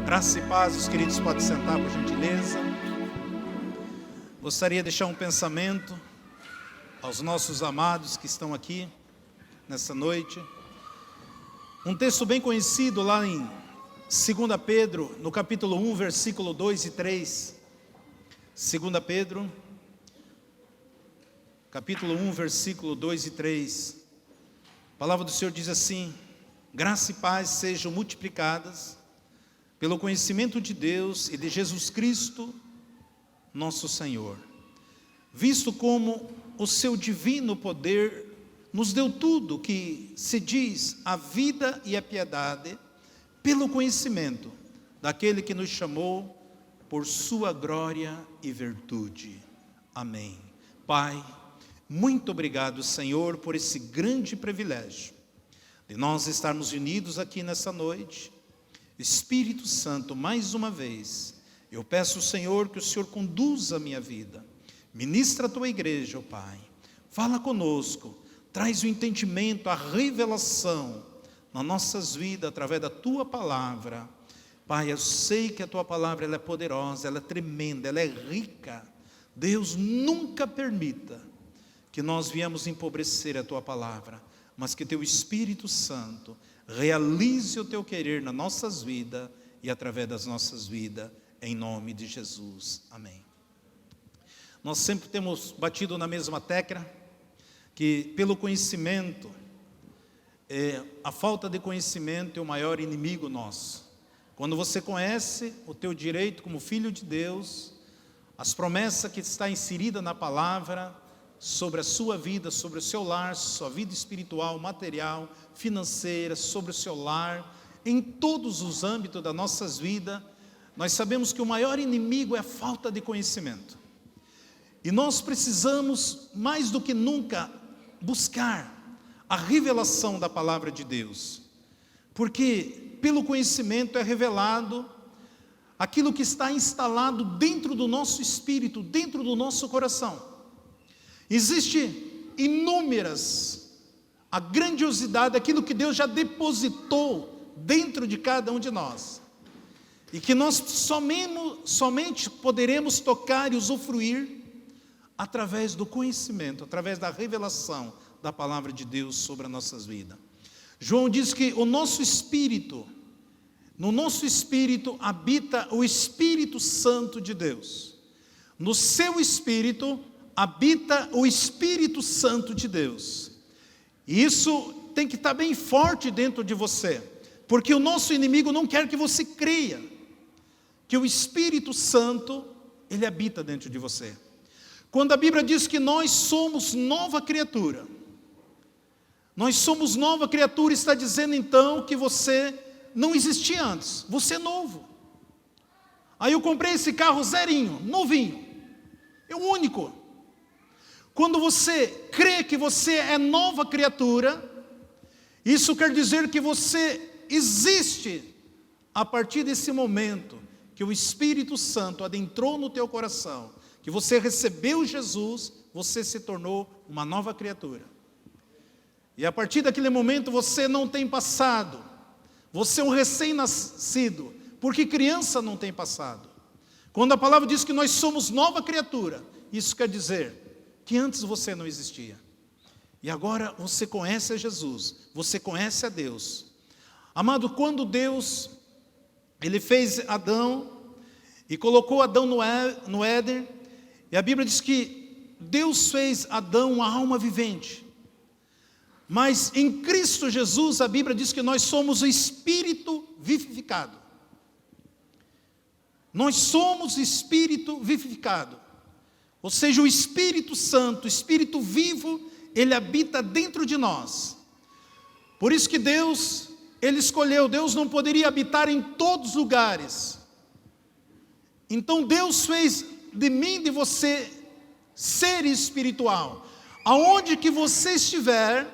Graça e paz, os queridos podem sentar por gentileza. Gostaria de deixar um pensamento aos nossos amados que estão aqui nessa noite. Um texto bem conhecido lá em 2 Pedro, no capítulo 1, versículo 2 e 3. 2 Pedro, capítulo 1, versículo 2 e 3. A palavra do Senhor diz assim: graça e paz sejam multiplicadas pelo conhecimento de Deus e de Jesus Cristo, nosso Senhor, visto como o seu divino poder nos deu tudo que se diz a vida e a piedade, pelo conhecimento daquele que nos chamou por sua glória e virtude. Amém. Pai, muito obrigado, Senhor, por esse grande privilégio de nós estarmos unidos aqui nessa noite. Espírito Santo, mais uma vez, eu peço, Senhor, que o Senhor conduza a minha vida. Ministra a tua igreja, ó Pai. Fala conosco, traz o entendimento, a revelação nas nossas vidas, através da tua palavra. Pai, eu sei que a tua palavra ela é poderosa, ela é tremenda, ela é rica. Deus, nunca permita que nós viemos empobrecer a tua palavra, mas que teu Espírito Santo realize o teu querer nas nossas vidas e através das nossas vidas, em nome de Jesus. Amém. Nós sempre temos batido na mesma tecla, que pelo conhecimento, a falta de conhecimento é o maior inimigo nosso. Quando você conhece o teu direito como filho de Deus, as promessas que está inserida na palavra, sobre a sua vida, sobre o seu lar, sua vida espiritual, material, financeira, sobre o seu lar, em todos os âmbitos das nossas vidas, nós sabemos que o maior inimigo é a falta de conhecimento. E nós precisamos, mais do que nunca, buscar a revelação da palavra de Deus, porque pelo conhecimento é revelado aquilo que está instalado dentro do nosso espírito, dentro do nosso coração. Existe a grandiosidade daquilo que Deus já depositou dentro de cada um de nós, e que nós somente poderemos tocar e usufruir através do conhecimento, através da revelação da palavra de Deus sobre as nossas vidas. João diz que no nosso espírito habita o Espírito Santo de Deus. No seu espírito habita o Espírito Santo de Deus. E isso tem que estar bem forte dentro de você, porque o nosso inimigo não quer que você creia que o Espírito Santo, ele habita dentro de você. Quando a Bíblia diz que nós somos nova criatura, está dizendo então que você não existia antes, você é novo. Aí eu comprei esse carro zerinho, novinho, é o único. Quando você crê que você é nova criatura, isso quer dizer que você existe a partir desse momento que o Espírito Santo adentrou no teu coração, que você recebeu Jesus, você se tornou uma nova criatura. E a partir daquele momento você não tem passado, você é um recém-nascido, porque criança não tem passado. Quando a palavra diz que nós somos nova criatura, isso quer dizer que antes você não existia. E agora você conhece a Jesus, você conhece a Deus. Amado, quando Deus, ele fez Adão e colocou Adão no Éden, e a Bíblia diz que Deus fez Adão uma alma vivente. Mas em Cristo Jesus, a Bíblia diz que nós somos o Espírito vivificado. Nós somos Espírito vivificado. Ou seja, o Espírito Santo, o Espírito vivo, ele habita dentro de nós. Por isso que Deus, ele escolheu, Deus não poderia habitar em todos os lugares. Então Deus fez de mim, de você, ser espiritual. Aonde que você estiver,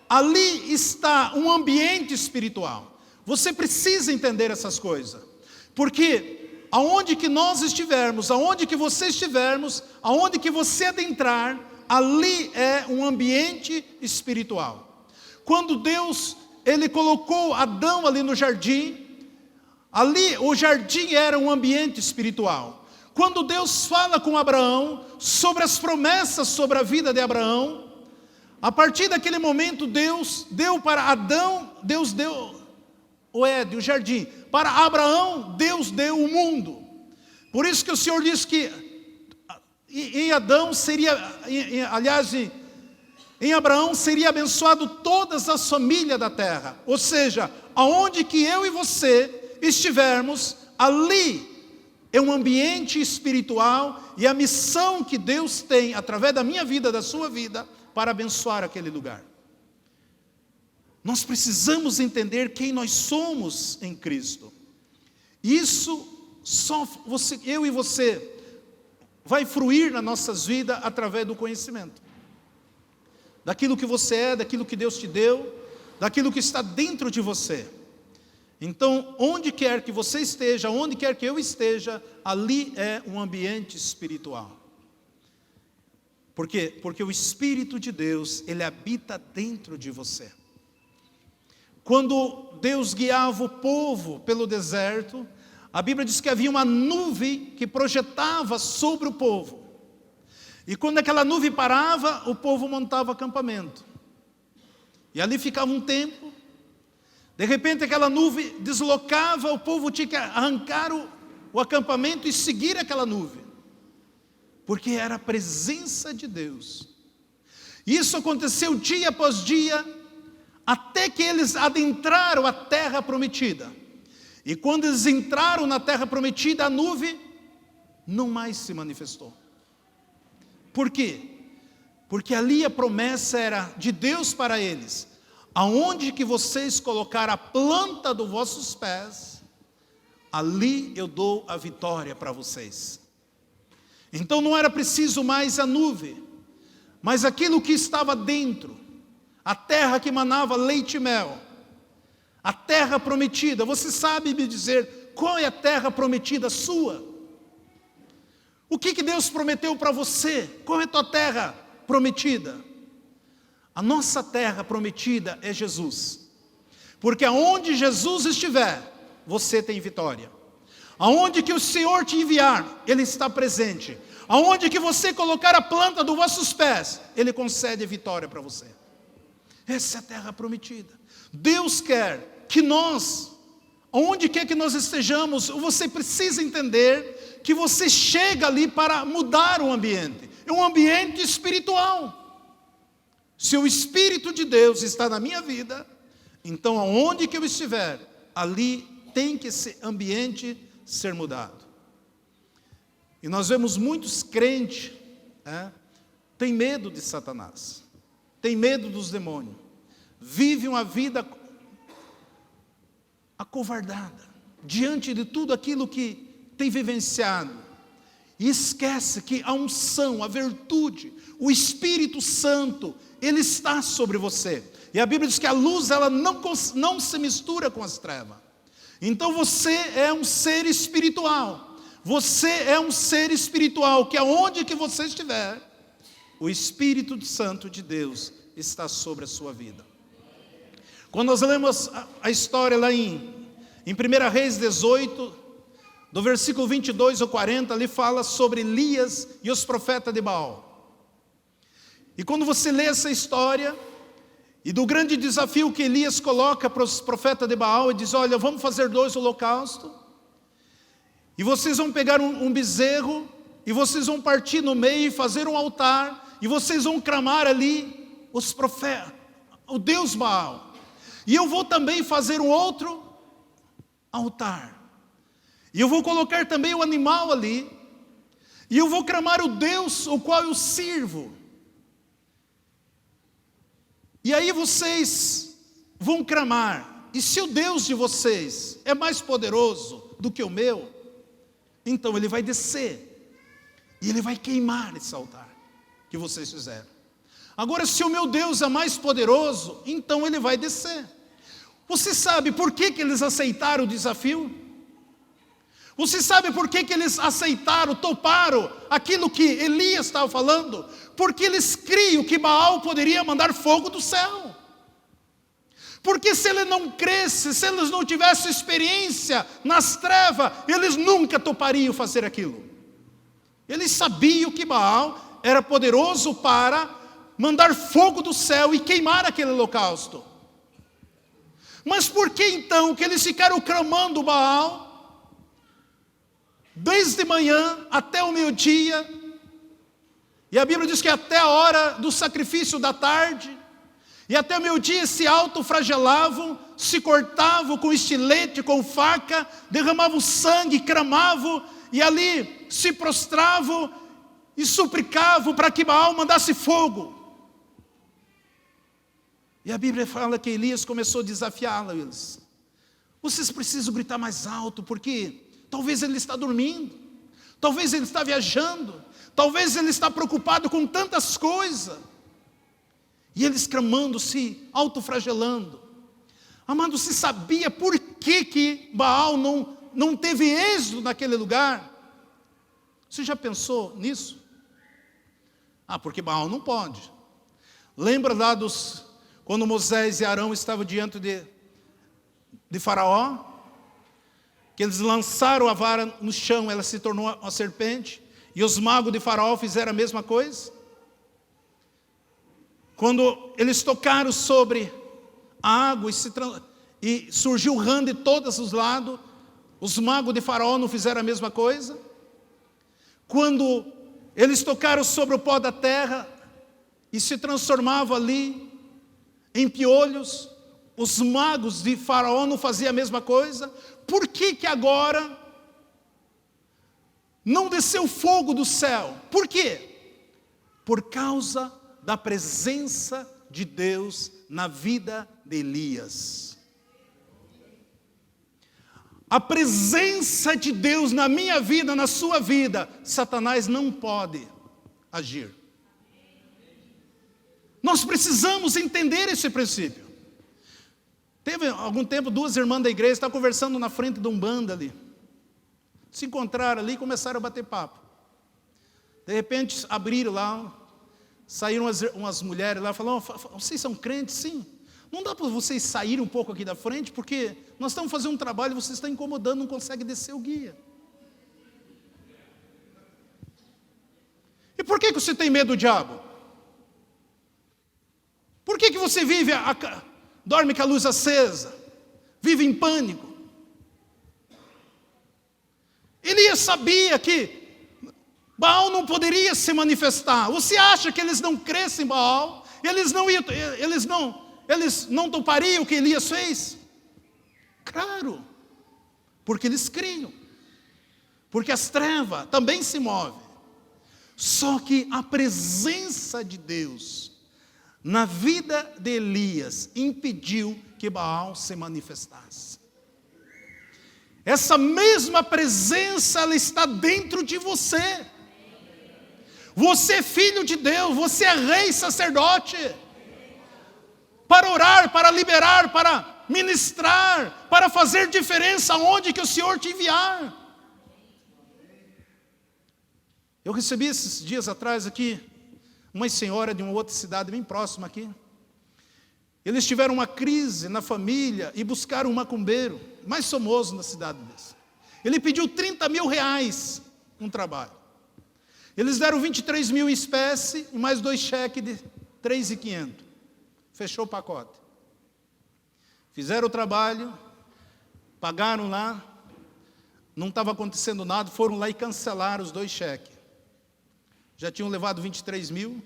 ali está um ambiente espiritual. Você precisa entender essas coisas, porque aonde que nós estivermos, aonde que você estivermos, aonde que você adentrar, ali é um ambiente espiritual. Quando Deus, ele colocou Adão ali no jardim, Ali o jardim era um ambiente espiritual. Quando Deus fala com Abraão sobre as promessas sobre a vida de Abraão, a partir daquele momento Deus deu para Adão, Deus deu o jardim. Para Abraão, Deus deu o mundo. Por isso que o Senhor diz que em Adão seria, aliás, em Abraão seria abençoado todas as famílias da terra. Ou seja, aonde que eu e você estivermos, ali é um ambiente espiritual e a missão que Deus tem através da minha vida, da sua vida, para abençoar aquele lugar. Nós precisamos entender quem nós somos em Cristo. Isso só eu e você vai fruir nas nossas vidas através do conhecimento. Daquilo que você é, daquilo que Deus te deu, daquilo que está dentro de você. Então, onde quer que você esteja, onde quer que eu esteja, ali é um ambiente espiritual. Por quê? Porque o Espírito de Deus, ele habita dentro de você. Quando Deus guiava o povo pelo deserto, a Bíblia diz que havia uma nuvem que projetava sobre o povo. E quando aquela nuvem parava, o povo montava acampamento. E ali ficava um tempo. De repente aquela nuvem deslocava, o povo tinha que arrancar o acampamento e seguir aquela nuvem. Porque era a presença de Deus. Isso aconteceu dia após dia, até que eles adentraram a terra prometida. E quando eles entraram na terra prometida, a nuvem não mais se manifestou. Por quê? Porque ali a promessa era de Deus para eles. Aonde que vocês colocar a planta dos vossos pés, ali eu dou a vitória para vocês. Então não era preciso mais a nuvem, mas aquilo que estava dentro, a terra que manava leite e mel, a terra prometida. Você sabe me dizer qual é a terra prometida sua? O que Deus prometeu para você? Qual é a tua terra prometida? A nossa terra prometida é Jesus. Porque aonde Jesus estiver, você tem vitória. Aonde que o Senhor te enviar, Ele está presente. Aonde que você colocar a planta dos vossos pés, Ele concede vitória para você. Essa é a terra prometida. Deus quer que nós, onde quer que nós estejamos, você precisa entender que você chega ali para mudar o ambiente. É um ambiente espiritual. Se o Espírito de Deus está na minha vida, então aonde que eu estiver, ali tem que esse ambiente ser mudado. E nós vemos muitos crentes, tem medo de Satanás, tem medo dos demônios, vivem uma vida acovardada, diante de tudo aquilo que tem vivenciado, e esquece que a unção, a virtude, o Espírito Santo, Ele está sobre você. E a Bíblia diz que a luz, ela não se mistura com as trevas. Então você é um ser espiritual. Você é um ser espiritual, que aonde que você estiver, o Espírito Santo de Deus está sobre a sua vida. Quando nós lemos a história lá em 1 Reis 18, do versículo 22 ao 40, ali fala sobre Elias e os profetas de Baal. E quando você lê essa história, e do grande desafio que Elias coloca para os profetas de Baal, ele diz: olha, vamos fazer 2 holocaustos, e vocês vão pegar um bezerro, e vocês vão partir no meio e fazer um altar, e vocês vão clamar ali os profetas, o Deus Baal. E eu vou também fazer um outro altar. E eu vou colocar também o animal ali, e eu vou clamar o Deus o qual eu sirvo. E aí vocês vão clamar, e se o Deus de vocês é mais poderoso do que o meu, então Ele vai descer, e Ele vai queimar esse altar que vocês fizeram. Agora, se o meu Deus é mais poderoso, então Ele vai descer. Você sabe por que eles aceitaram o desafio? Você sabe por que eles aceitaram, toparam aquilo que Elias estava falando? Porque eles criam que Baal poderia mandar fogo do céu. Porque se ele não cresce, se eles não tivessem experiência nas trevas, eles nunca topariam fazer aquilo. Eles sabiam que Baal era poderoso para mandar fogo do céu e queimar aquele holocausto. Mas por que então que eles ficaram clamando Baal, desde manhã até o meio-dia, e a Bíblia diz que até a hora do sacrifício da tarde, e até o meio-dia se autoflagelavam, se cortavam com estilete, com faca, derramavam sangue, cramavam, e ali se prostravam e suplicavam para que Baal mandasse fogo. E a Bíblia fala que Elias começou a desafiá-los. Vocês precisam gritar mais alto, porque talvez ele está dormindo, talvez ele está viajando, talvez ele está preocupado com tantas coisas. E eles clamando, se autoflagelando. Amado, você sabia por que Baal não teve êxito naquele lugar? Você já pensou nisso? Porque Baal não pode. Lembra lá quando Moisés e Arão estavam diante de Faraó? Que eles lançaram a vara no chão, ela se tornou uma serpente. E os magos de Faraó fizeram a mesma coisa. Quando eles tocaram sobre a água e surgiu rã de todos os lados, os magos de Faraó não fizeram a mesma coisa? Quando eles tocaram sobre o pó da terra e se transformava ali em piolhos, os magos de Faraó não faziam a mesma coisa? Por que agora não desceu fogo do céu? Por quê? Por causa da presença de Deus na vida de Elias. A presença de Deus na minha vida, na sua vida, Satanás não pode agir. Nós precisamos entender esse princípio. Teve algum tempo, duas irmãs da igreja estavam conversando na frente de um bando ali. Se encontraram ali e começaram a bater papo. De repente abriram lá, saíram umas mulheres lá e falaram: vocês são crentes? Sim. Não dá para vocês saírem um pouco aqui da frente, porque nós estamos fazendo um trabalho e vocês estão incomodando, não conseguem descer o guia. E por que você tem medo do diabo? Por que você dorme com a luz acesa? Vive em pânico? Elias sabia que Baal não poderia se manifestar. Você acha que eles não crescem em Baal? Eles não topariam o que Elias fez? Claro, porque eles criam. Porque as trevas também se movem. Só que a presença de Deus na vida de Elias impediu que Baal se manifestasse. Essa mesma presença, ela está dentro de você. Você é filho de Deus, você é rei, sacerdote. Para orar, para liberar, para ministrar, para fazer diferença onde que o Senhor te enviar. Eu recebi esses dias atrás aqui, uma senhora de uma outra cidade bem próxima aqui. Eles tiveram uma crise na família e buscaram um macumbeiro, mais famoso na cidade deles. Ele pediu 30 mil reais um trabalho. Eles deram 23 mil em espécie e mais 2 cheques de 3.500. Fechou o pacote. Fizeram o trabalho, pagaram lá, não estava acontecendo nada, foram lá e cancelaram os 2 cheques. Já tinham levado 23 mil.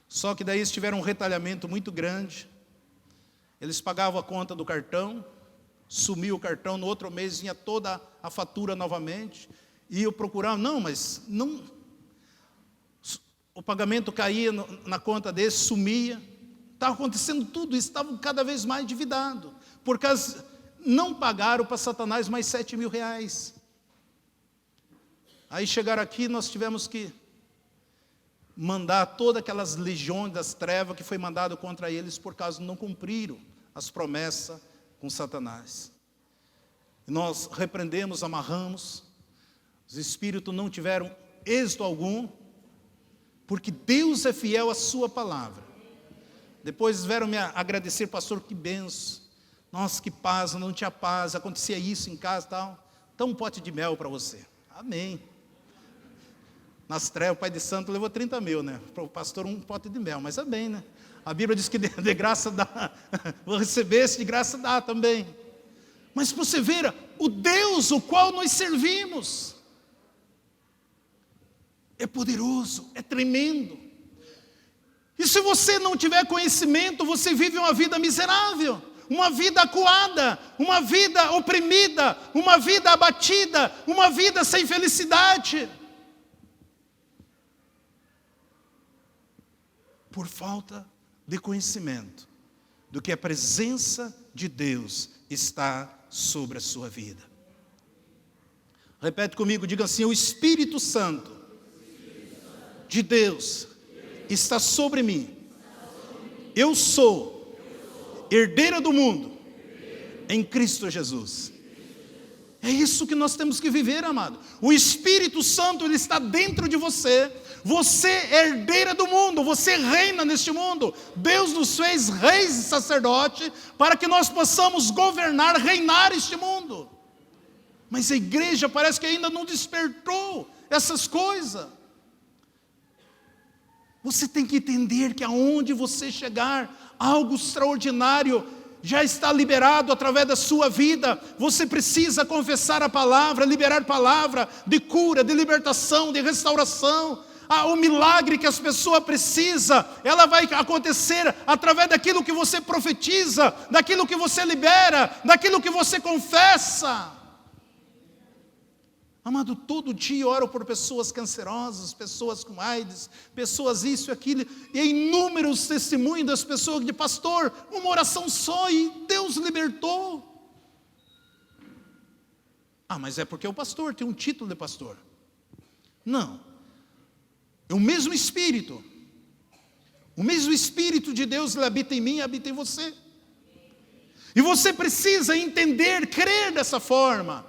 Só que daí eles tiveram um retalhamento muito grande. Eles pagavam a conta do cartão, sumiu o cartão, no outro mês vinha toda a fatura novamente. E eu procurava, mas não, o pagamento caía na conta deles, sumia. Estava acontecendo tudo isso, estavam cada vez mais endividados. Por causa, não pagaram para Satanás mais 7 mil reais. Aí chegaram aqui, nós tivemos que mandar todas aquelas legiões das trevas que foi mandado contra eles por causa de não cumpriram as promessas com Satanás. E nós repreendemos, amarramos, os espíritos não tiveram êxito algum, porque Deus é fiel à sua palavra. Depois vieram me agradecer, pastor, que benção. Nossa, que paz, não tinha paz, acontecia isso em casa e tal. Então um pote de mel para você. Amém. Nas trevas, o pai de santo levou 30 mil, né? Para o pastor um pote de mel, mas amém, né? A Bíblia diz que de graça dá. Vou receber esse de graça dá também. Mas você ver, o Deus o qual nós servimos é poderoso, é tremendo. E se você não tiver conhecimento, você vive uma vida miserável, uma vida acuada, uma vida oprimida, uma vida abatida, uma vida sem felicidade. Por falta de conhecimento do que a presença de Deus está sobre a sua vida. Repete comigo, diga assim: o Espírito Santo de Deus está sobre mim. Eu sou herdeira do mundo em Cristo Jesus. É isso que nós temos que viver, amado. O Espírito Santo, ele está dentro de você. Você é herdeira do mundo, você reina neste mundo. Deus nos fez reis e sacerdotes para que nós possamos governar, reinar este mundo. Mas a igreja parece que ainda não despertou essas coisas. Você tem que entender que aonde você chegar, algo extraordinário já está liberado através da sua vida. Você precisa confessar a palavra, liberar palavra de cura, de libertação, de restauração. O milagre que as pessoas precisam, ela vai acontecer através daquilo que você profetiza, daquilo que você libera, daquilo que você confessa. Amado, todo dia eu oro por pessoas cancerosas, pessoas com AIDS, pessoas isso e aquilo, e inúmeros testemunhos das pessoas de pastor, uma oração só e Deus libertou. Mas é porque é o pastor, tem um título de pastor. Não, é o mesmo Espírito de Deus, ele habita em mim e habita em você. E você precisa entender, crer dessa forma,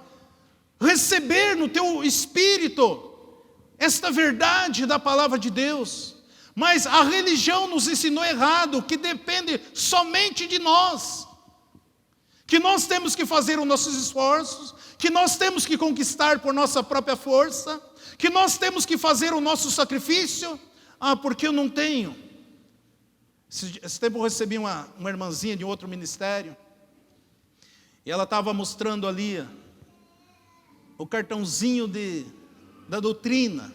receber no teu espírito esta verdade da palavra de Deus. Mas a religião nos ensinou errado, que depende somente de nós, que nós temos que fazer os nossos esforços, que nós temos que conquistar por nossa própria força, que nós temos que fazer o nosso sacrifício. Porque eu não tenho. Esse tempo eu recebi uma irmãzinha de outro ministério, e ela estava mostrando ali o cartãozinho da doutrina,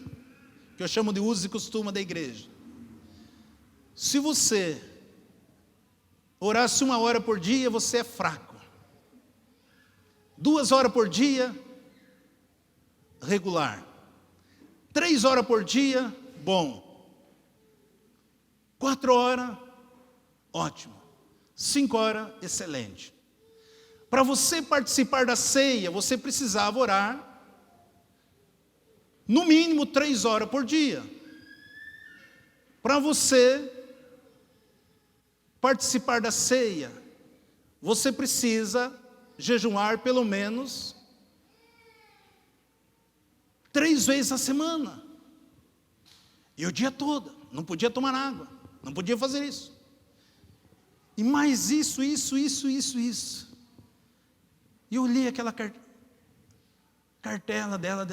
que eu chamo de uso e costume da igreja. Se você orasse 1 hora por dia, você é fraco. 2 horas por dia, regular. 3 horas por dia, bom. 4 horas, ótimo. 5 horas, excelente. Para você participar da ceia, você precisava orar no mínimo 3 horas por dia. Para você participar da ceia, você precisa jejuar pelo menos 3 vezes a semana. E o dia todo, não podia tomar água, não podia fazer isso. E mais isso. E eu olhei aquela cartela dela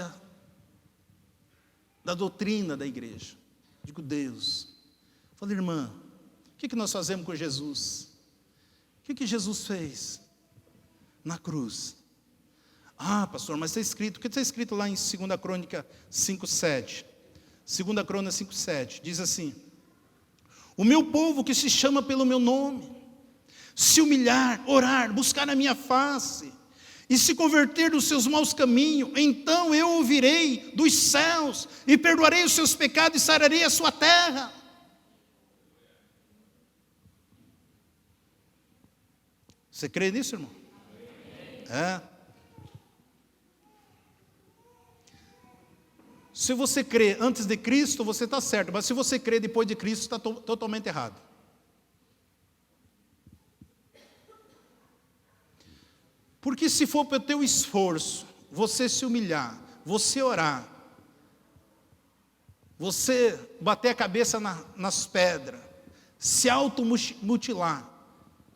da doutrina da igreja. Digo, Deus. Falei, irmã, o que nós fazemos com Jesus? O que Jesus fez na cruz? Pastor, mas está escrito, o que está escrito lá em 2 Crônica 5:7? 2 Crônica 5:7, diz assim: o meu povo que se chama pelo meu nome, se humilhar, orar, buscar a minha face, e se converter dos seus maus caminhos, então eu ouvirei dos céus, e perdoarei os seus pecados, e sararei a sua terra. Você crê nisso, irmão? Se você crê antes de Cristo, você está certo, mas se você crê depois de Cristo, está totalmente errado. Porque se for pelo teu esforço, você se humilhar, você orar, você bater a cabeça nas pedras, se automutilar,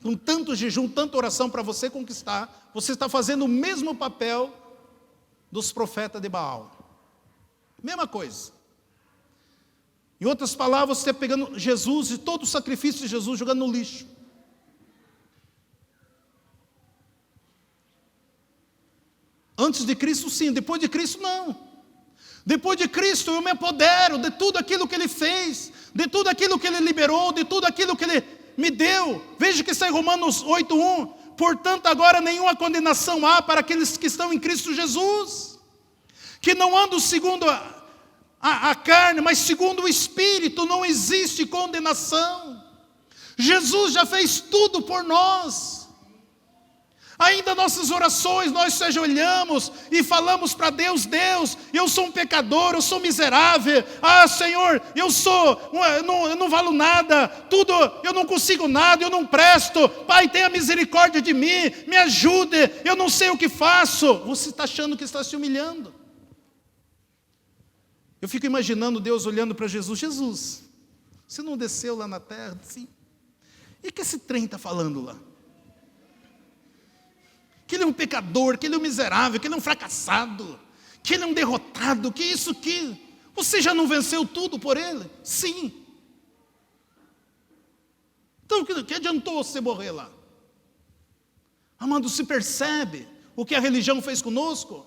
com tanto jejum, tanta oração para você conquistar, você está fazendo o mesmo papel dos profetas de Baal. Mesma coisa. Em outras palavras, você está pegando Jesus e todo o sacrifício de Jesus jogando no lixo. Antes de Cristo, sim. Depois de Cristo, não. Depois de Cristo, eu me apodero de tudo aquilo que Ele fez, de tudo aquilo que Ele liberou, de tudo aquilo que Ele me deu. Veja que está em Romanos 8:1. Portanto, agora nenhuma condenação há para aqueles que estão em Cristo Jesus, que não andam segundo a carne, mas segundo o Espírito. Não existe condenação. Jesus já fez tudo por nós. Ainda nossas orações, nós se ajoelhamos e falamos para Deus: Deus, eu sou um pecador, eu sou miserável. Ah, Senhor, eu não valo nada, tudo, eu não consigo nada, eu não presto. Pai, tenha misericórdia de mim, me ajude, eu não sei o que faço. Você está achando que está se humilhando. Eu fico imaginando Deus olhando para Jesus: Jesus, você não desceu lá na terra? Sim. E o que esse trem está falando lá? Que ele é um pecador, que ele é um miserável, que ele é um fracassado, que ele é um derrotado, que isso que... Você já não venceu tudo por ele? Sim. Então, o que adiantou você morrer lá? Amado, se percebe o que a religião fez conosco?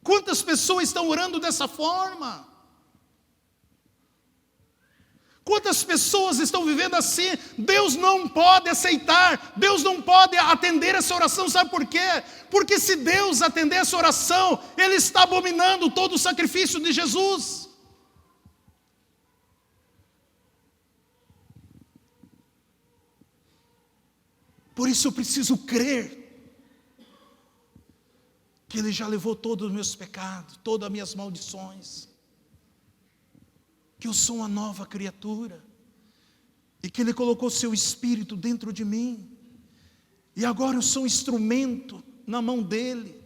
Quantas pessoas estão orando dessa forma? Quantas pessoas estão vivendo assim? Deus não pode aceitar, Deus não pode atender essa oração. Sabe por quê? Porque se Deus atender essa oração, Ele está abominando todo o sacrifício de Jesus. Por isso eu preciso crer que Ele já levou todos os meus pecados, todas as minhas maldições, que eu sou uma nova criatura, e que Ele colocou seu Espírito dentro de mim, e agora eu sou um instrumento na mão dEle,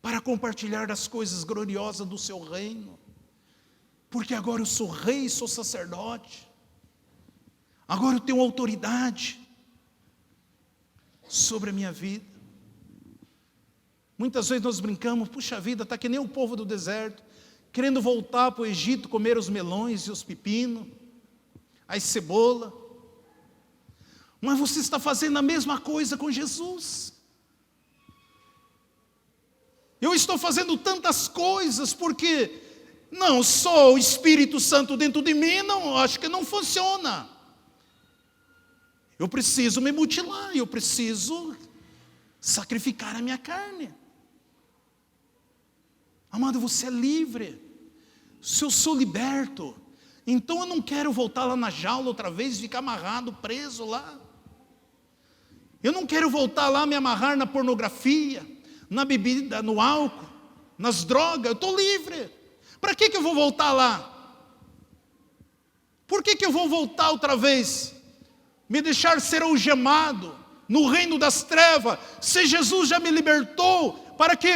para compartilhar das coisas gloriosas do seu reino, porque agora eu sou rei, sou sacerdote, agora eu tenho autoridade sobre a minha vida. Muitas vezes nós brincamos: puxa vida, está que nem o povo do deserto, querendo voltar para o Egito, comer os melões e os pepinos, as cebolas. Mas você está fazendo a mesma coisa com Jesus. Eu estou fazendo tantas coisas porque não só o Espírito Santo dentro de mim, não, acho que não funciona. Eu preciso me mutilar, eu preciso sacrificar a minha carne. Amado, você é livre. Se eu sou liberto, então eu não quero voltar lá na jaula outra vez, ficar amarrado, preso lá. Eu não quero voltar lá, me amarrar na pornografia, na bebida, no álcool, nas drogas. Eu estou livre. Para que eu vou voltar lá? Por que eu vou voltar outra vez? Me deixar ser algemado no reino das trevas, se Jesus já me libertou, para que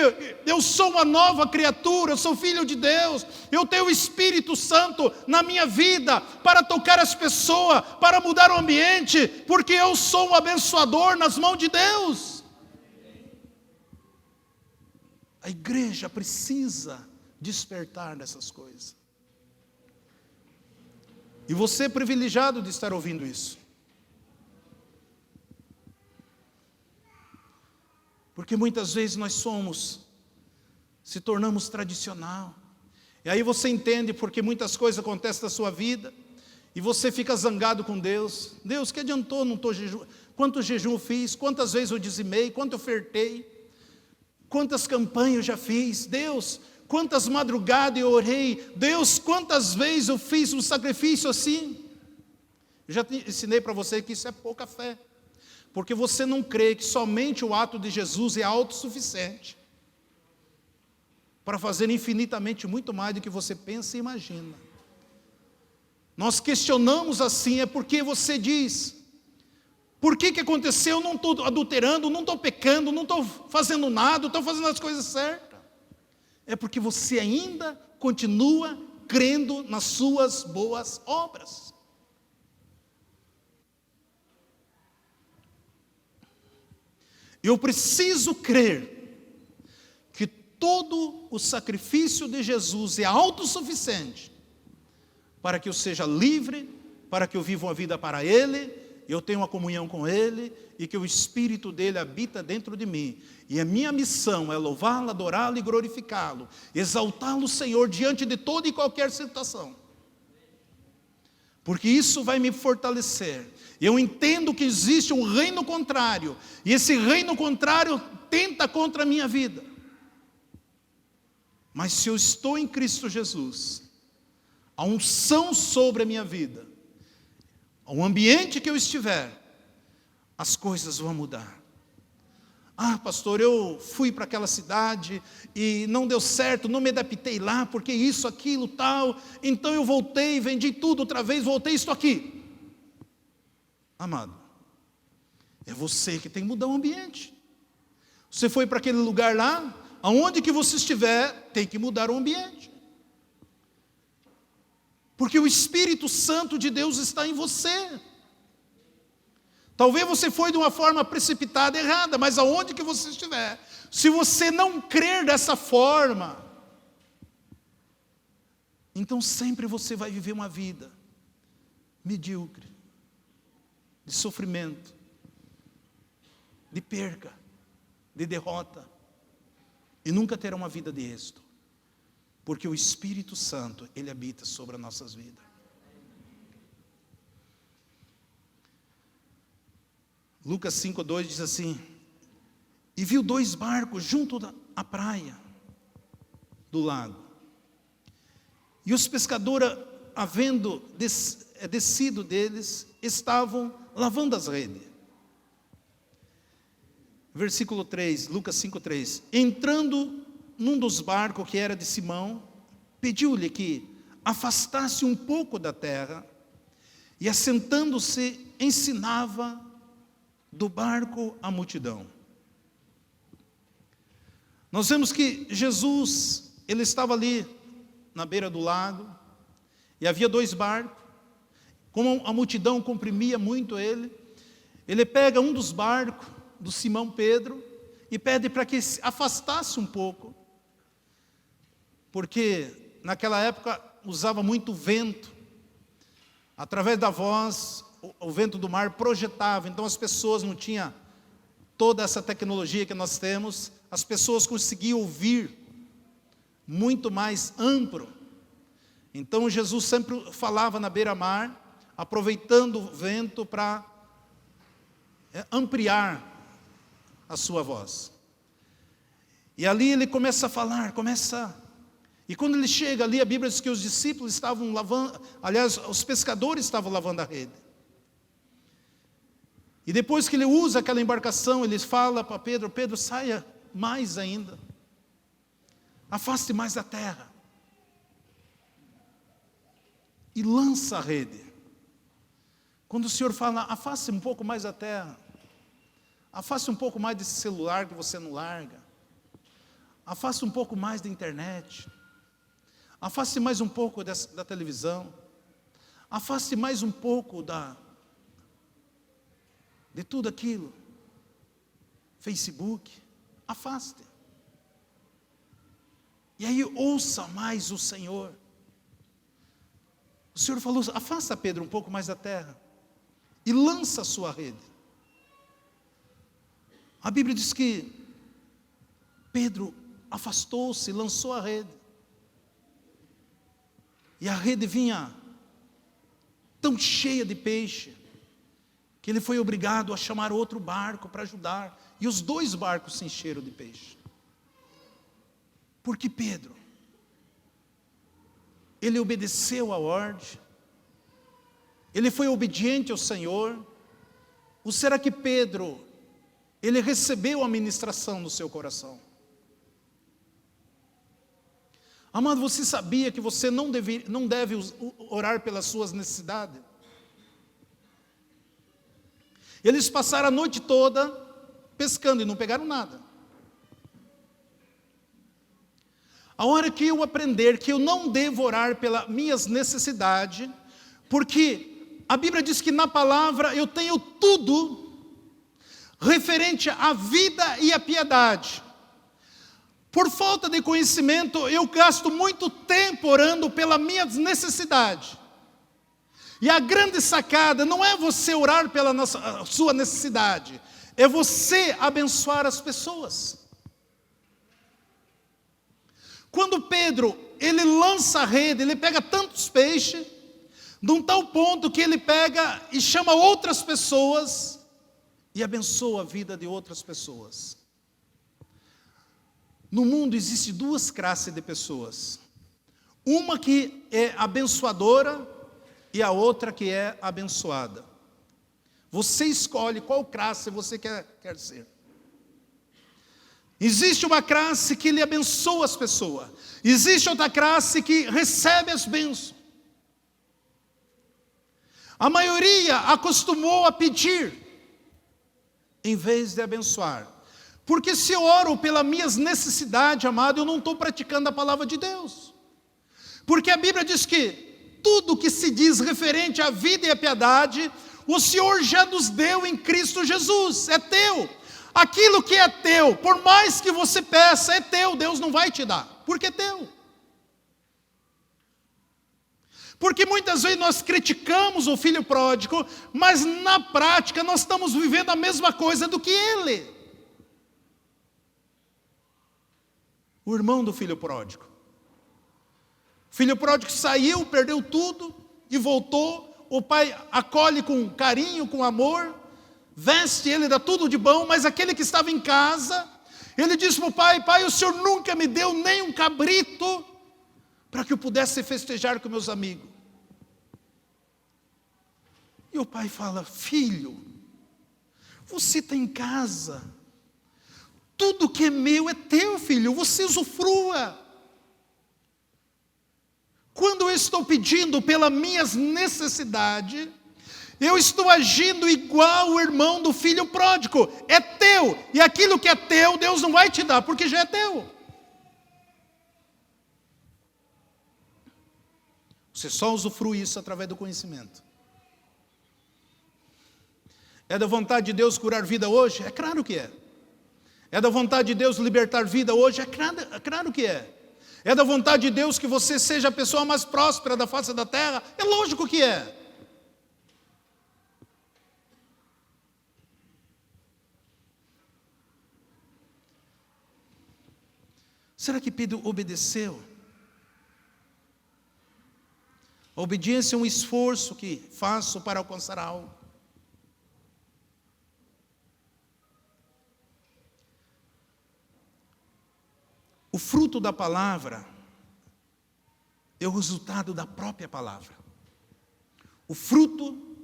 eu sou uma nova criatura, eu sou filho de Deus, eu tenho o Espírito Santo na minha vida, para tocar as pessoas, para mudar o ambiente, porque eu sou um abençoador nas mãos de Deus. A igreja precisa despertar dessas coisas, e você é privilegiado de estar ouvindo isso. Porque muitas vezes nós se tornamos tradicional. E aí você entende porque muitas coisas acontecem na sua vida, e você fica zangado com Deus. Deus, que adiantou, não estou jejum? Quanto jejum eu fiz? Quantas vezes eu dizimei? Quanto eu ofertei? Quantas campanhas eu já fiz? Deus, quantas madrugadas eu orei? Deus, quantas vezes eu fiz um sacrifício assim? Eu já ensinei para você que isso é pouca fé. Porque você não crê que somente o ato de Jesus é autossuficiente para fazer infinitamente muito mais do que você pensa e imagina. Nós questionamos assim, é porque você diz: por que aconteceu? Eu não estou adulterando, não estou pecando, não estou fazendo nada, estou fazendo as coisas certas. É porque você ainda continua crendo nas suas boas obras. Eu preciso crer que todo o sacrifício de Jesus é autossuficiente para que eu seja livre, para que eu viva uma vida para Ele, eu tenho uma comunhão com Ele e que o Espírito dEle habita dentro de mim. E a minha missão é louvá-lo, adorá-lo e glorificá-lo, exaltá-lo, Senhor, diante de toda e qualquer situação. Porque isso vai me fortalecer. Eu entendo que existe um reino contrário, e esse reino contrário tenta contra a minha vida. Mas se eu estou em Cristo Jesus, a unção sobre a minha vida, o ambiente que eu estiver, as coisas vão mudar. Ah, pastor, eu fui para aquela cidade e não deu certo, não me adaptei lá, porque isso, aquilo, tal. Então eu voltei, vendi tudo outra vez, voltei, estou aqui. Amado, é você que tem que mudar o ambiente. Você foi para aquele lugar lá, aonde que você estiver, tem que mudar o ambiente. Porque o Espírito Santo de Deus está em você. Talvez você foi de uma forma precipitada, errada, mas aonde que você estiver, se você não crer dessa forma, então sempre você vai viver uma vida medíocre, de sofrimento, de perca, de derrota, e nunca terá uma vida de êxito, porque o Espírito Santo, Ele habita sobre as nossas vidas. Lucas 5:2 diz assim: e viu 2 barcos junto à praia do lago, e os pescadores, havendo descido deles, estavam lavando as redes. Versículo 3, Lucas 5:3: entrando num dos barcos que era de Simão, pediu-lhe que afastasse um pouco da terra, e assentando-se, ensinava do barco a multidão. Nós vemos que Jesus, Ele estava ali na beira do lago, e havia 2 barcos. Como a multidão comprimia muito Ele pega um dos barcos, do Simão Pedro, e pede para que se afastasse um pouco, porque naquela época usava muito vento, através da voz, o vento do mar projetava, então as pessoas não tinham toda essa tecnologia que nós temos, as pessoas conseguiam ouvir muito mais amplo. Então Jesus sempre falava na beira-mar, aproveitando o vento para ampliar a sua voz. E ali ele começa a falar, e quando ele chega ali, a Bíblia diz que os discípulos estavam lavando, aliás, os pescadores estavam lavando a rede. E depois que ele usa aquela embarcação, ele fala para Pedro: Pedro, saia mais ainda, afaste mais da terra, e lança a rede. Quando o Senhor fala, afaste um pouco mais da terra, afaste um pouco mais desse celular que você não larga, afaste um pouco mais da internet, afaste mais um pouco da televisão, afaste mais um pouco de tudo aquilo, Facebook, afaste. E aí ouça mais o Senhor. O Senhor falou: afasta, Pedro, um pouco mais da terra, e lança a sua rede. A Bíblia diz que Pedro afastou-se, lançou a rede, e a rede vinha tão cheia de peixe, que ele foi obrigado a chamar outro barco para ajudar, e os 2 barcos se encheram de peixe. Porque Pedro, ele obedeceu a ordem, ele foi obediente ao Senhor. Ou será que Pedro, ele recebeu a ministração no seu coração? Amado, você sabia que você não deve orar pelas suas necessidades? Eles passaram a noite toda pescando e não pegaram nada. A hora que eu aprender que eu não devo orar pelas minhas necessidades, porque a Bíblia diz que na palavra eu tenho tudo, referente à vida e à piedade. Por falta de conhecimento, eu gasto muito tempo orando pela minha necessidade. E a grande sacada não é você orar pela sua necessidade, é você abençoar as pessoas. Quando Pedro, ele lança a rede, ele pega tantos peixes, de um tal ponto que ele pega e chama outras pessoas e abençoa a vida de outras pessoas. No mundo existem duas classes de pessoas. Uma que é abençoadora e a outra que é abençoada. Você escolhe qual classe você quer ser. Existe uma classe que lhe abençoa as pessoas. Existe outra classe que recebe as bênçãos. A maioria acostumou a pedir, em vez de abençoar. Porque se eu oro pelas minhas necessidades, amado, eu não estou praticando a palavra de Deus. Porque a Bíblia diz que tudo que se diz referente à vida e à piedade, o Senhor já nos deu em Cristo Jesus, é teu. Aquilo que é teu, por mais que você peça, é teu, Deus não vai te dar, porque é teu. Porque muitas vezes nós criticamos o filho pródigo, mas na prática nós estamos vivendo a mesma coisa do que ele. O irmão do filho pródigo. O filho pródigo saiu, perdeu tudo e voltou. O pai acolhe com carinho, com amor, veste ele, dá tudo de bom, mas aquele que estava em casa, ele disse para o pai: pai, o senhor nunca me deu nem um cabrito para que eu pudesse festejar com meus amigos. E o pai fala: filho, você está em casa, tudo que é meu é teu, filho, você usufrua. Quando eu estou pedindo pelas minhas necessidades, eu estou agindo igual o irmão do filho pródigo. É teu, e aquilo que é teu, Deus não vai te dar, porque já é teu. Você só usufrui isso através do conhecimento. É da vontade de Deus curar vida hoje? É claro que é. É da vontade de Deus libertar vida hoje? É claro que é. É da vontade de Deus que você seja a pessoa mais próspera da face da terra? É lógico que é. Será que Pedro obedeceu? A obediência é um esforço que faço para alcançar algo. O fruto da palavra é o resultado da própria palavra. O fruto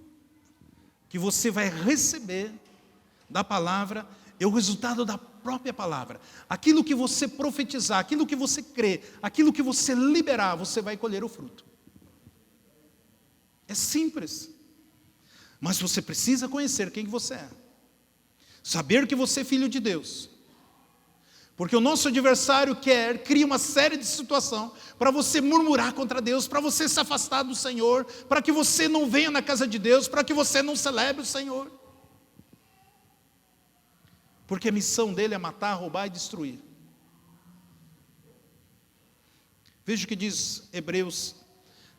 que você vai receber da palavra é o resultado da própria palavra. Aquilo que você profetizar, aquilo que você crer, aquilo que você liberar, você vai colher o fruto. É simples. Mas você precisa conhecer quem você é. Saber que você é filho de Deus. Porque o nosso adversário cria uma série de situações para você murmurar contra Deus, para você se afastar do Senhor, para que você não venha na casa de Deus, para que você não celebre o Senhor. Porque a missão dele é matar, roubar e destruir. Veja o que diz Hebreus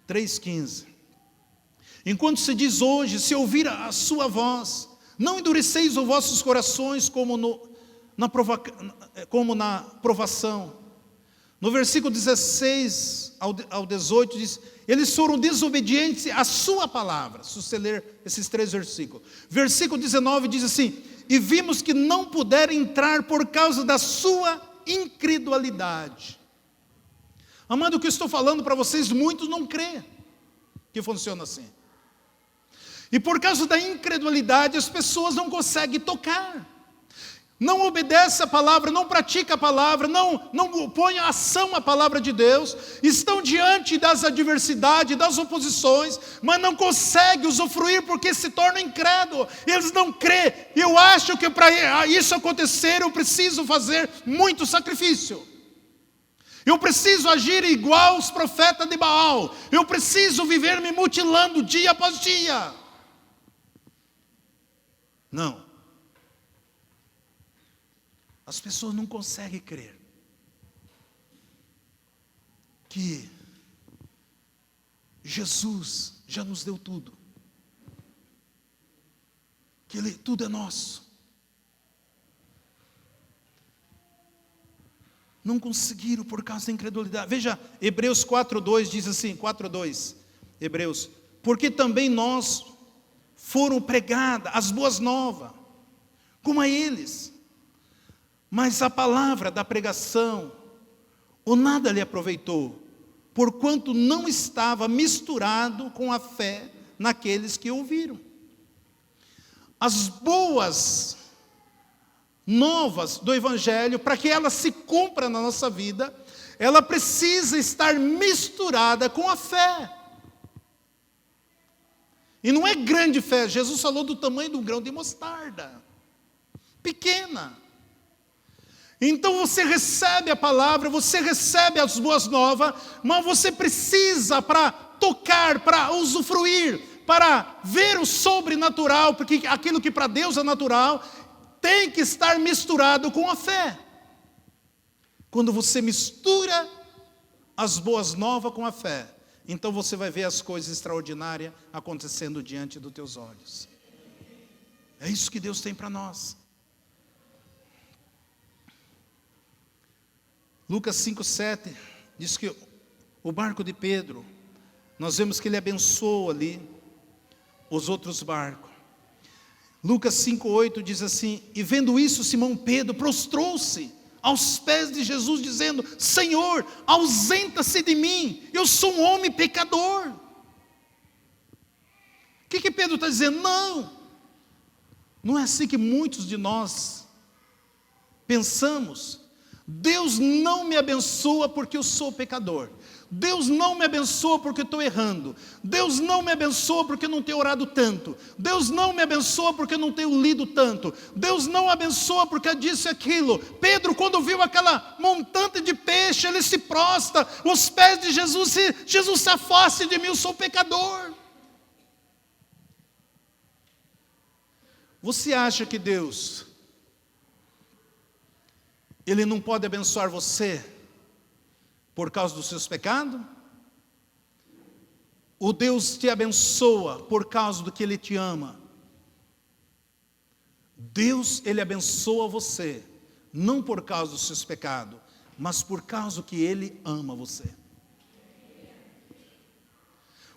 3,15. Enquanto se diz hoje, se ouvir a sua voz, não endureceis os vossos corações como na provação. No versículo 16 ao 18 diz: eles foram desobedientes à sua palavra. Se você ler esses 3 versículos. Versículo 19 diz assim: e vimos que não puderam entrar por causa da sua incredulidade. Amado, o que eu estou falando para vocês, muitos não crêem que funciona assim. E por causa da incredulidade, as pessoas não conseguem tocar. Não obedece a palavra, não pratica a palavra, não põe em ação a palavra de Deus, estão diante das adversidades, das oposições, mas não conseguem usufruir porque se tornam incrédulos, eles não crêem. Eu acho que para isso acontecer eu preciso fazer muito sacrifício, eu preciso agir igual os profetas de Baal, eu preciso viver me mutilando dia após dia. Não. As pessoas não conseguem crer que Jesus já nos deu tudo, que tudo é nosso. Não conseguiram por causa da incredulidade. Veja, Hebreus 4:2 diz assim, 4:2, Hebreus, porque também nós foram pregadas as boas novas, como a eles, mas a palavra da pregação, ou nada lhe aproveitou, porquanto não estava misturado com a fé naqueles que ouviram. As boas novas do Evangelho, para que ela se cumpra na nossa vida, ela precisa estar misturada com a fé. E não é grande fé, Jesus falou do tamanho de um grão de mostarda, pequena. Então você recebe a palavra, você recebe as boas novas, mas você precisa, para tocar, para usufruir, para ver o sobrenatural, porque aquilo que para Deus é natural, tem que estar misturado com a fé. Quando você mistura as boas novas com a fé, então você vai ver as coisas extraordinárias acontecendo diante dos teus olhos. É isso que Deus tem para nós. Lucas 5:7 diz que o barco de Pedro, nós vemos que ele abençoa ali os outros barcos. Lucas 5:8 diz assim, e vendo isso, Simão Pedro prostrou-se aos pés de Jesus, dizendo, Senhor, ausenta-se de mim, eu sou um homem pecador. O que Pedro está dizendo? Não é assim que muitos de nós pensamos. Deus não me abençoa porque eu sou pecador. Deus não me abençoa porque eu estou errando. Deus não me abençoa porque eu não tenho orado tanto. Deus não me abençoa porque eu não tenho lido tanto. Deus não abençoa porque disse aquilo. Pedro, quando viu aquela montante de peixe, ele se prostra aos pés de Jesus. Jesus, se afaste de mim, eu sou pecador. Você acha que Deus, Ele não pode abençoar você por causa dos seus pecados? O Deus te abençoa por causa do que Ele te ama. Deus, Ele abençoa você, não por causa dos seus pecados, mas por causa que Ele ama você.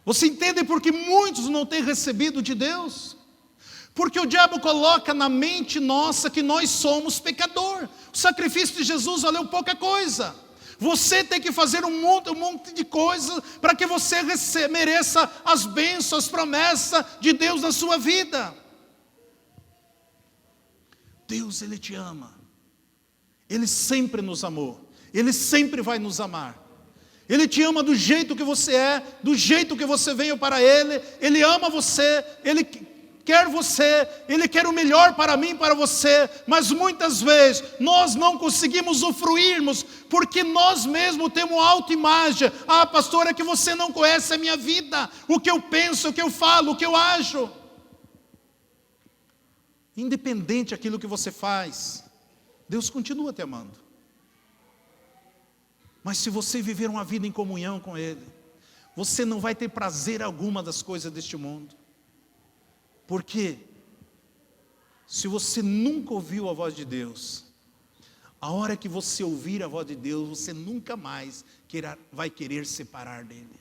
Você entende por que muitos não têm recebido de Deus? Porque o diabo coloca na mente nossa que nós somos pecador. O sacrifício de Jesus valeu pouca coisa. Você tem que fazer um monte de coisas para que você mereça as bênçãos, as promessas de Deus na sua vida. Deus, Ele te ama. Ele sempre nos amou. Ele sempre vai nos amar. Ele te ama do jeito que você é, do jeito que você veio para Ele. Ele ama você, Ele quer você, Ele quer o melhor para mim, para você, mas muitas vezes nós não conseguimos usufruirmos, porque nós mesmos temos autoimagem. Ah, pastor, é que você não conhece a minha vida, o que eu penso, o que eu falo, o que eu acho. Independente daquilo que você faz, Deus continua te amando. Mas se você viver uma vida em comunhão com Ele, você não vai ter prazer alguma das coisas deste mundo. Porque se você nunca ouviu a voz de Deus, a hora que você ouvir a voz de Deus, você nunca mais vai querer separar dele.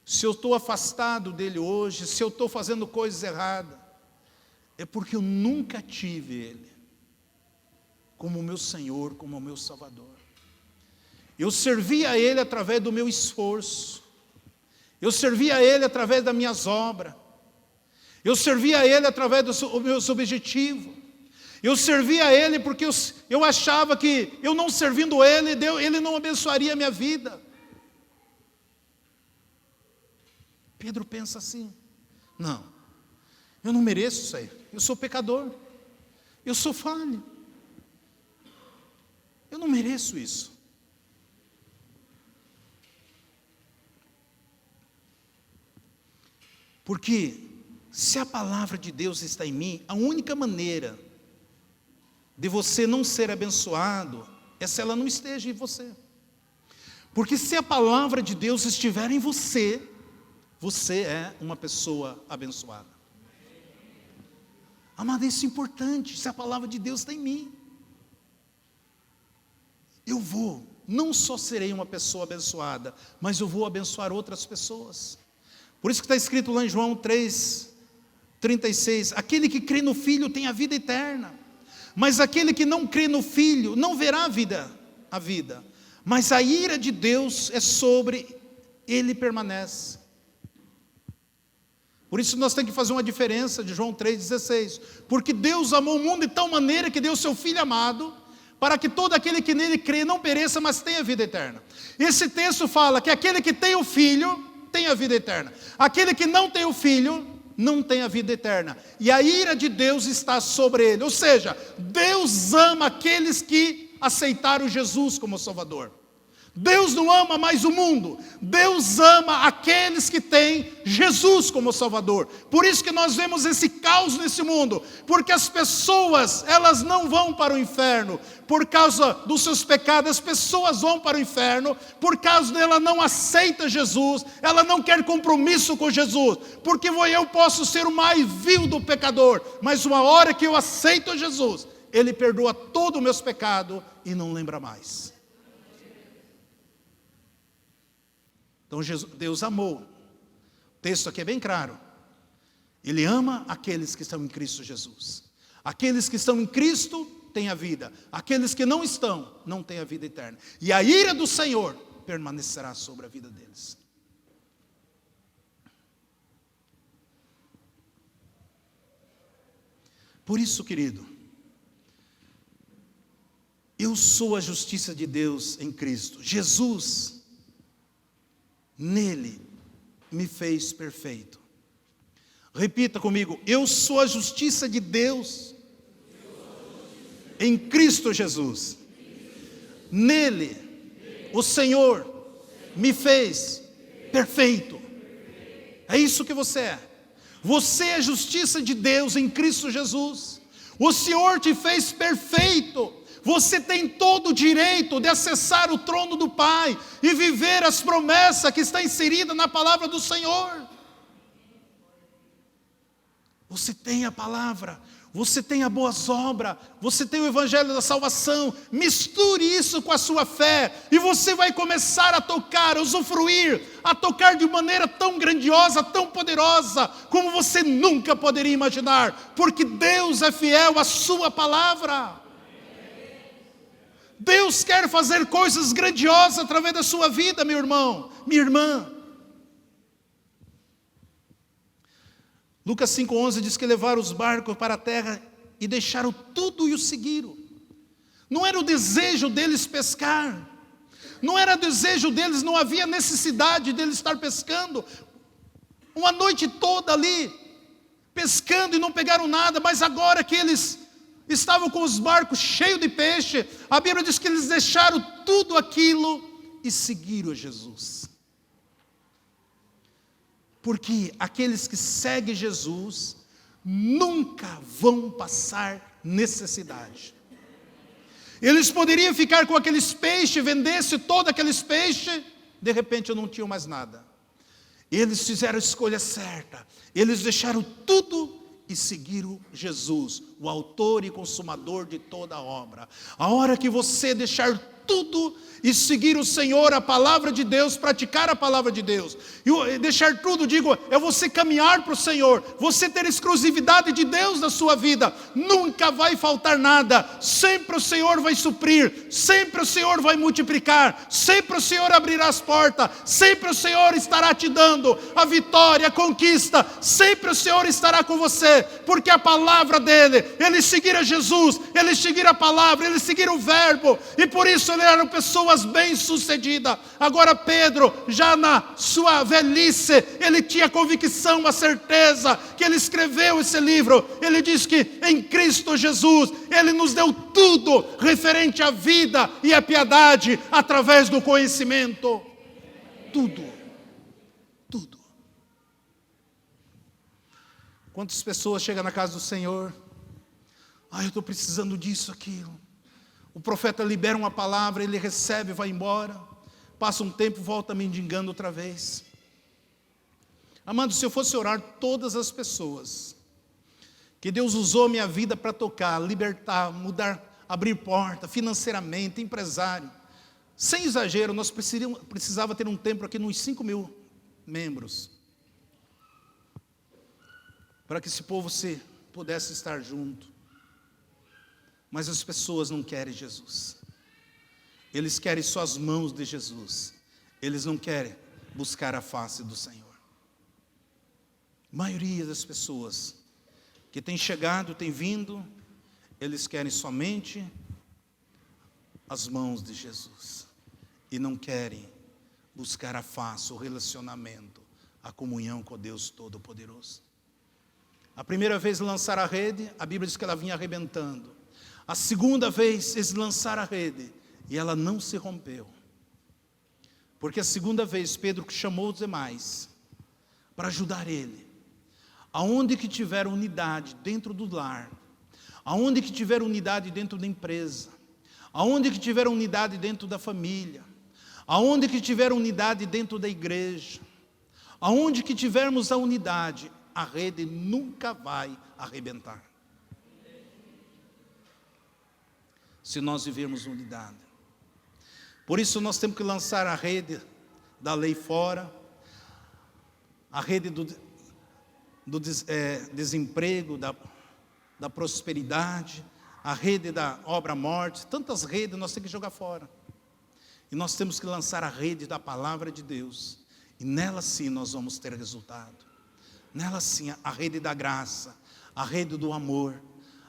Se eu estou afastado dele hoje, se eu estou fazendo coisas erradas, é porque eu nunca tive ele como o meu Senhor, como o meu Salvador. Eu servi a Ele através do meu esforço, eu servi a Ele através das minhas obras, eu servi a Ele através dos meus objetivos, eu servi a Ele porque eu achava que eu não servindo Ele, Ele não abençoaria a minha vida. Pedro pensa assim, não, eu não mereço isso aí, eu sou pecador, eu sou falho, eu não mereço isso. Porque se a palavra de Deus está em mim, a única maneira de você não ser abençoado é se ela não esteja em você. Porque se a palavra de Deus estiver em você, você é uma pessoa abençoada. Amado, isso é importante. Se a palavra de Deus está em mim, não só serei uma pessoa abençoada, mas eu vou abençoar outras pessoas. Por isso que está escrito lá em João 3:36, aquele que crê no Filho tem a vida eterna, mas aquele que não crê no Filho não verá a vida, mas a ira de Deus é sobre ele permanece. Por isso nós temos que fazer uma diferença de João 3,16, porque Deus amou o mundo de tal maneira que deu seu Filho amado, para que todo aquele que nele crê não pereça, mas tenha vida eterna. Esse texto fala que aquele que tem o Filho tem a vida eterna, aquele que não tem o Filho não tem a vida eterna, e a ira de Deus está sobre ele. Ou seja, Deus ama aqueles que aceitaram Jesus como Salvador. Deus não ama mais o mundo, Deus ama aqueles que têm Jesus como Salvador. Por isso que nós vemos esse caos nesse mundo, porque as pessoas, elas não vão para o inferno por causa dos seus pecados. As pessoas vão para o inferno por causa dela não aceita Jesus, ela não quer compromisso com Jesus, porque eu posso ser o mais vil do pecador, mas uma hora que eu aceito Jesus, Ele perdoa todos os meus pecados e não lembra mais. Então Deus amou. O texto aqui é bem claro. Ele ama aqueles que estão em Cristo Jesus. Aqueles que estão em Cristo têm a vida. Aqueles que não estão, não têm a vida eterna. E a ira do Senhor permanecerá sobre a vida deles. Por isso, querido, eu sou a justiça de Deus em Cristo. Jesus, nele, me fez perfeito. Repita comigo: eu sou a justiça de Deus em Cristo Jesus. Nele, o Senhor me fez perfeito. É isso que você é. Você é a justiça de Deus em Cristo Jesus. O Senhor te fez perfeito. Você tem todo o direito de acessar o trono do Pai e viver as promessas que estão inseridas na palavra do Senhor. Você tem a palavra, você tem as boas obras, você tem o evangelho da salvação. Misture isso com a sua fé e você vai começar a tocar, a usufruir, a tocar de maneira tão grandiosa, tão poderosa, como você nunca poderia imaginar, porque Deus é fiel à sua palavra. Deus quer fazer coisas grandiosas através da sua vida, meu irmão, minha irmã. Lucas 5,11 diz que levaram os barcos para a terra e deixaram tudo e o seguiram. Não era o desejo deles pescar, não era o desejo deles, não havia necessidade deles estar pescando uma noite toda ali, pescando e não pegaram nada, mas agora que eles estavam com os barcos cheios de peixe, a Bíblia diz que eles deixaram tudo aquilo e seguiram a Jesus. Porque aqueles que seguem Jesus nunca vão passar necessidade. Eles poderiam ficar com aqueles peixes, vendesse todos aqueles peixes, de repente não tinham mais nada. Eles fizeram a escolha certa, eles deixaram tudo e seguiram Jesus, o autor e consumador de toda a obra. A hora que você deixar tudo e seguir o Senhor, a palavra de Deus, praticar a palavra de Deus, e deixar tudo, digo, é você caminhar para o Senhor, você ter exclusividade de Deus na sua vida, nunca vai faltar nada, sempre o Senhor vai suprir, sempre o Senhor vai multiplicar, sempre o Senhor abrirá as portas, sempre o Senhor estará te dando a vitória, a conquista, sempre o Senhor estará com você, porque a palavra dele, eles seguiram Jesus, eles seguiram a palavra, eles seguiram o verbo, e por isso eles eram pessoas bem-sucedidas. Agora Pedro, já na sua velhice, ele tinha a convicção, a certeza, que ele escreveu esse livro. Ele diz que em Cristo Jesus, ele nos deu tudo referente à vida e à piedade, através do conhecimento. Tudo. Tudo. Quantas pessoas chegam na casa do Senhor, Eu estou precisando disso, aquilo. O profeta libera uma palavra, ele recebe, vai embora. Passa um tempo, volta mendigando outra vez. Amado, se eu fosse orar todas as pessoas que Deus usou minha vida para tocar, libertar, mudar, abrir porta, financeiramente, empresário, sem exagero, nós precisava ter um templo aqui nos 5.000 membros, para que esse povo pudesse estar junto. Mas as pessoas não querem Jesus. Eles querem só as mãos de Jesus. Eles não querem buscar a face do Senhor. A maioria das pessoas que tem chegado, tem vindo, eles querem somente as mãos de Jesus. E não querem buscar a face, o relacionamento, a comunhão com Deus Todo-Poderoso. A primeira vez lançaram a rede, a Bíblia diz que ela vinha arrebentando. A segunda vez eles lançaram a rede e ela não se rompeu. Porque a segunda vez Pedro chamou os demais para ajudar ele. Aonde que tiver unidade dentro do lar, aonde que tiver unidade dentro da empresa, aonde que tiver unidade dentro da família, aonde que tiver unidade dentro da igreja, aonde que tivermos a unidade, a rede nunca vai arrebentar. Se nós vivermos unidade. Por isso nós temos que lançar a rede da lei fora, a rede do desemprego, da prosperidade, a rede da obra-morte, tantas redes nós temos que jogar fora. E nós temos que lançar a rede da palavra de Deus, e nela sim nós vamos ter resultado. Nela sim a rede da graça, a rede do amor,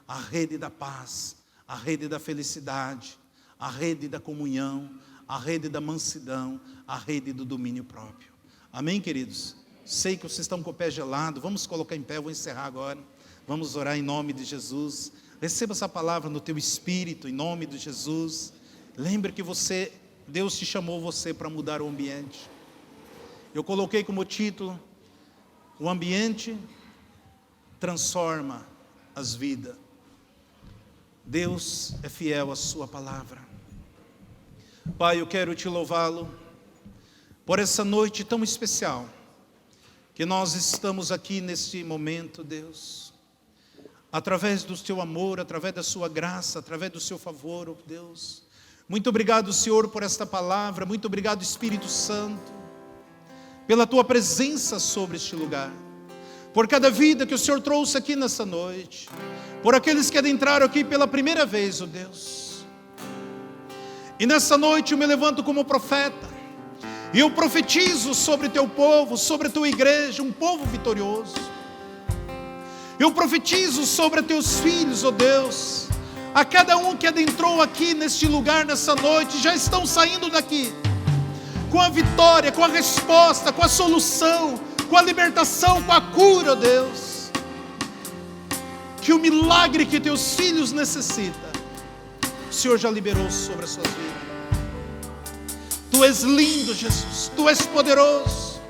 a rede da paz, a rede da felicidade, a rede da comunhão, a rede da mansidão, a rede do domínio próprio. Amém, queridos? Sei que vocês estão com o pé gelado, vamos colocar em pé, vou encerrar agora. Vamos orar em nome de Jesus. Receba essa palavra no teu espírito, em nome de Jesus. Lembre que Deus te chamou você para mudar o ambiente. Eu coloquei como título, o ambiente transforma as vidas. Deus é fiel à sua palavra. Pai, eu quero te louvá-lo por essa noite tão especial que nós estamos aqui neste momento, Deus, através do teu amor, através da sua graça, através do seu favor, oh Deus. Muito obrigado, Senhor, por esta palavra, muito obrigado, Espírito Santo, pela tua presença sobre este lugar, por cada vida que o Senhor trouxe aqui nessa noite, por aqueles que adentraram aqui pela primeira vez, oh Deus. E nessa noite eu me levanto como profeta, e eu profetizo sobre teu povo, sobre a tua igreja, um povo vitorioso. Eu profetizo sobre teus filhos, ó Deus, a cada um que adentrou aqui neste lugar, nessa noite, já estão saindo daqui com a vitória, com a resposta, com a solução, com a libertação, com a cura, ó Deus. Que o milagre que teus filhos necessitam, o Senhor já liberou sobre as suas vidas. Tu és lindo, Jesus, Tu és poderoso.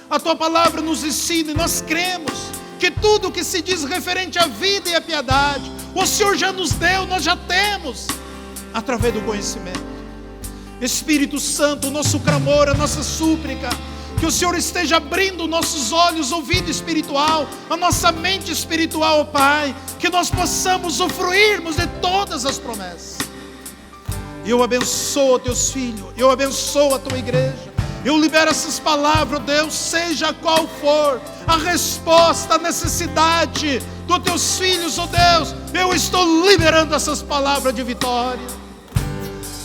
A Tua palavra nos ensina e nós cremos que tudo que se diz referente à vida e à piedade, o Senhor já nos deu, nós já temos, através do conhecimento. Espírito Santo, o nosso clamor, a nossa súplica, que o Senhor esteja abrindo nossos olhos, ouvido espiritual, a nossa mente espiritual, ó Pai, que nós possamos usufruirmos de todas as promessas. Eu abençoo teus filhos, eu abençoo a tua igreja, eu libero essas palavras, Deus, seja qual for a resposta, a necessidade dos teus filhos, ó Deus, eu estou liberando essas palavras de vitória,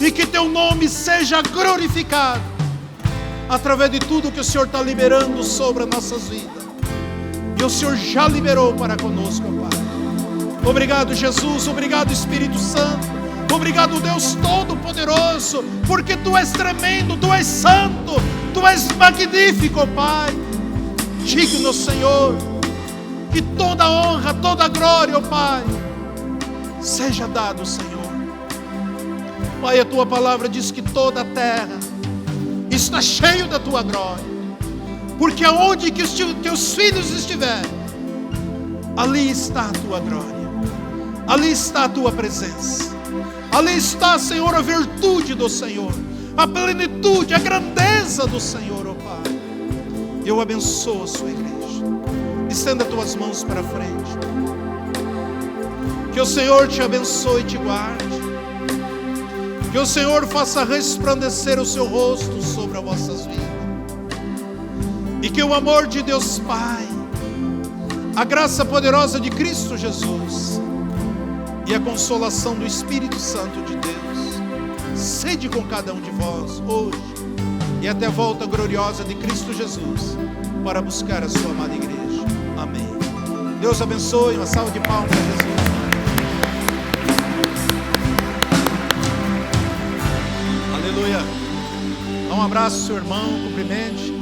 e que teu nome seja glorificado, através de tudo que o Senhor está liberando sobre as nossas vidas, e o Senhor já liberou para conosco, ó Pai. Obrigado, Jesus, obrigado, Espírito Santo. Obrigado, Deus Todo-Poderoso, porque Tu és tremendo, Tu és santo, Tu és magnífico, Pai. Digno, Senhor, que toda honra, toda glória, Pai, seja dado, Senhor. Pai, a Tua palavra diz que toda a terra está cheia da Tua glória, porque aonde que os Teus filhos estiverem, ali está a Tua glória. Ali está a tua presença. Ali está, Senhor, a virtude do Senhor, a plenitude, a grandeza do Senhor, ó Pai. Eu abençoo a sua igreja. Estenda as tuas mãos para frente. Que o Senhor te abençoe e te guarde. Que o Senhor faça resplandecer o seu rosto sobre as vossas vidas. E que o amor de Deus Pai, a graça poderosa de Cristo Jesus e a consolação do Espírito Santo de Deus sede com cada um de vós hoje e até a volta gloriosa de Cristo Jesus para buscar a sua amada igreja. Amém. Deus abençoe. Uma salva de palmas para Jesus. Aleluia. Dá um abraço ao seu irmão, cumprimente.